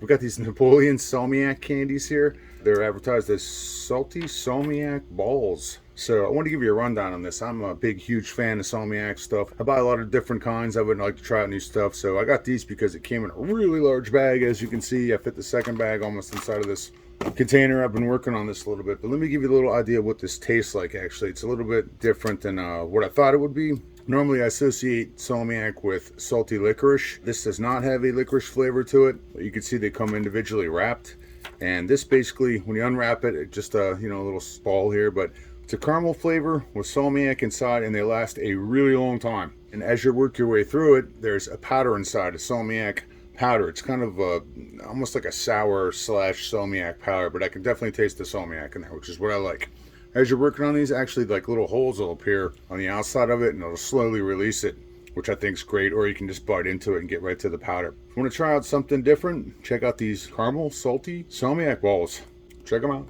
We got these Napoleon Salmiak candies here. They're advertised as salty Salmiak balls. So I want to give you a rundown on this. I'm a big, huge fan of Salmiak stuff. I buy a lot of different kinds. I would like to try out new stuff. So I got these because it came in a really large bag. As you can see, I fit the second bag almost inside of this container. I've been working on this a little bit, but let me give you a little idea of what this tastes like. Actually, it's a little bit different than what I thought it would be. Normally I associate Salmiak with salty licorice. This does not have a licorice flavor to it. You can see they come individually wrapped, and this basically, when you unwrap it, it's just a little ball here, but it's a caramel flavor with Salmiak inside, and they last a really long time. And as you work your way through it, there's a powder inside, a Salmiak powder. It's kind of almost like a sour slash Salmiak powder, but I can definitely taste the Salmiak in there, which is what I like. As you're working on these, actually like little holes will appear on the outside of it, and it'll slowly release it, which I think is great. Or you can just bite into it and get right to the powder. If you want to try out something different, check out these caramel salty Salmiak balls. Check them out.